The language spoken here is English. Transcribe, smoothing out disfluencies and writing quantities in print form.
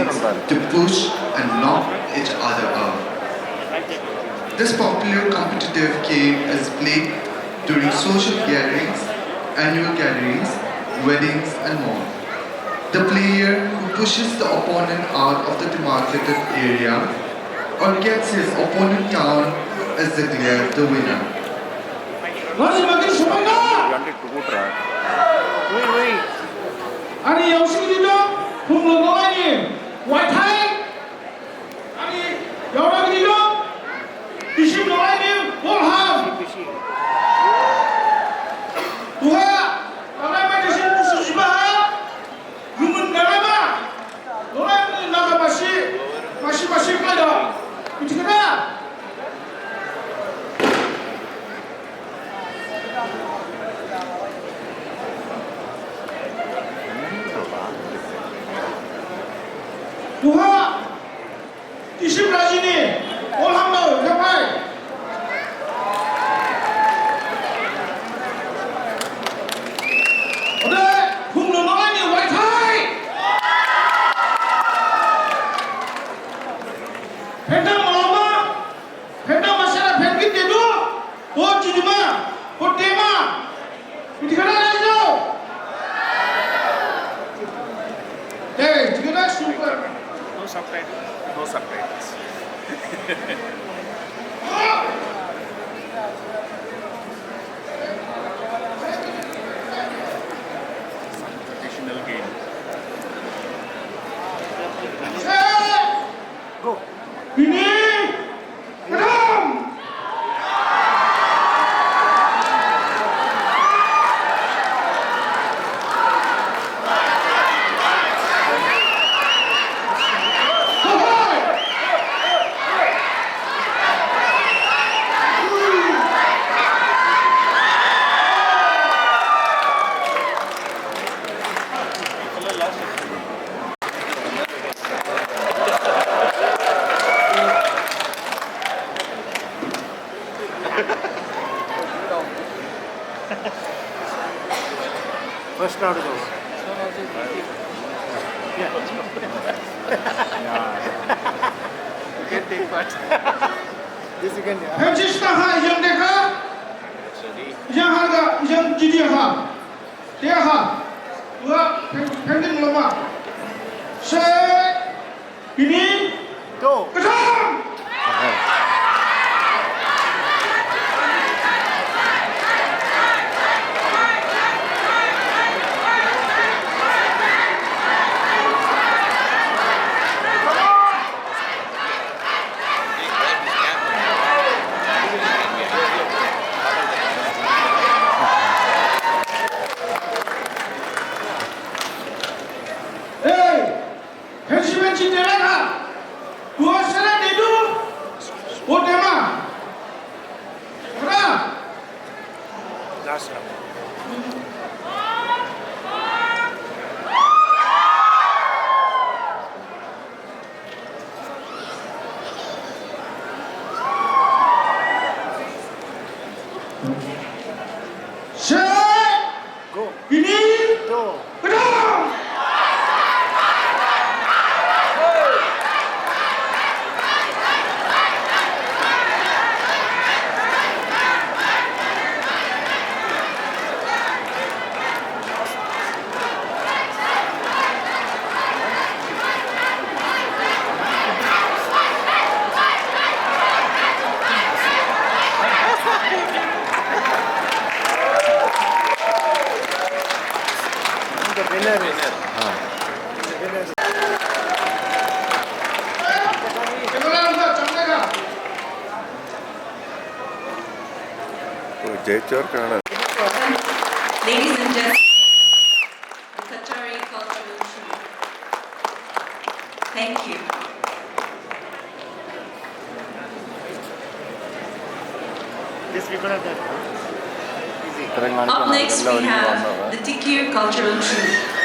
opponents to push and knock each other out. This popular competitive game is played during social gatherings, annual gatherings, weddings and more. The player who pushes the opponent out of the demarcated area or gets his opponent down is declared the winner. 아니 영식이도 풍로 노아님 와이타이 아니 여러분이도 이십 노아님 볼함 누가 나라마 대신 무슨 시바 유문 나라마 노아님 나가마시 마시 까다 이치가라 누가 이십 라진이 올 한번 해봐이 어데 풍로노아니 와이타이 펜당 몰라마 펜당 마시라 펜기 때도 오 주주마 오 때마 이렇게 가라가지고 네 지금 다 super No subtitles. Traditional game. Go. Ini. Madam. First round is over. Yeah. You can take part. This you can. 펜치스타하 이정 대가. 이정 하가 이정 지디하. 대하. 우와 펜딘 로마. 세. 비니. Go. 가장. 펜시 대라가 무엇이라 내도 오대마 그라 Last round. 세 Go. 비니 Go. 그라 ജയിച്ചവർക്കാണ്. Ladies and gentlemen, the Qatari cultural troupe. Thank you. This we could have done. Easy. Up next we have the Tikir cultural troupe.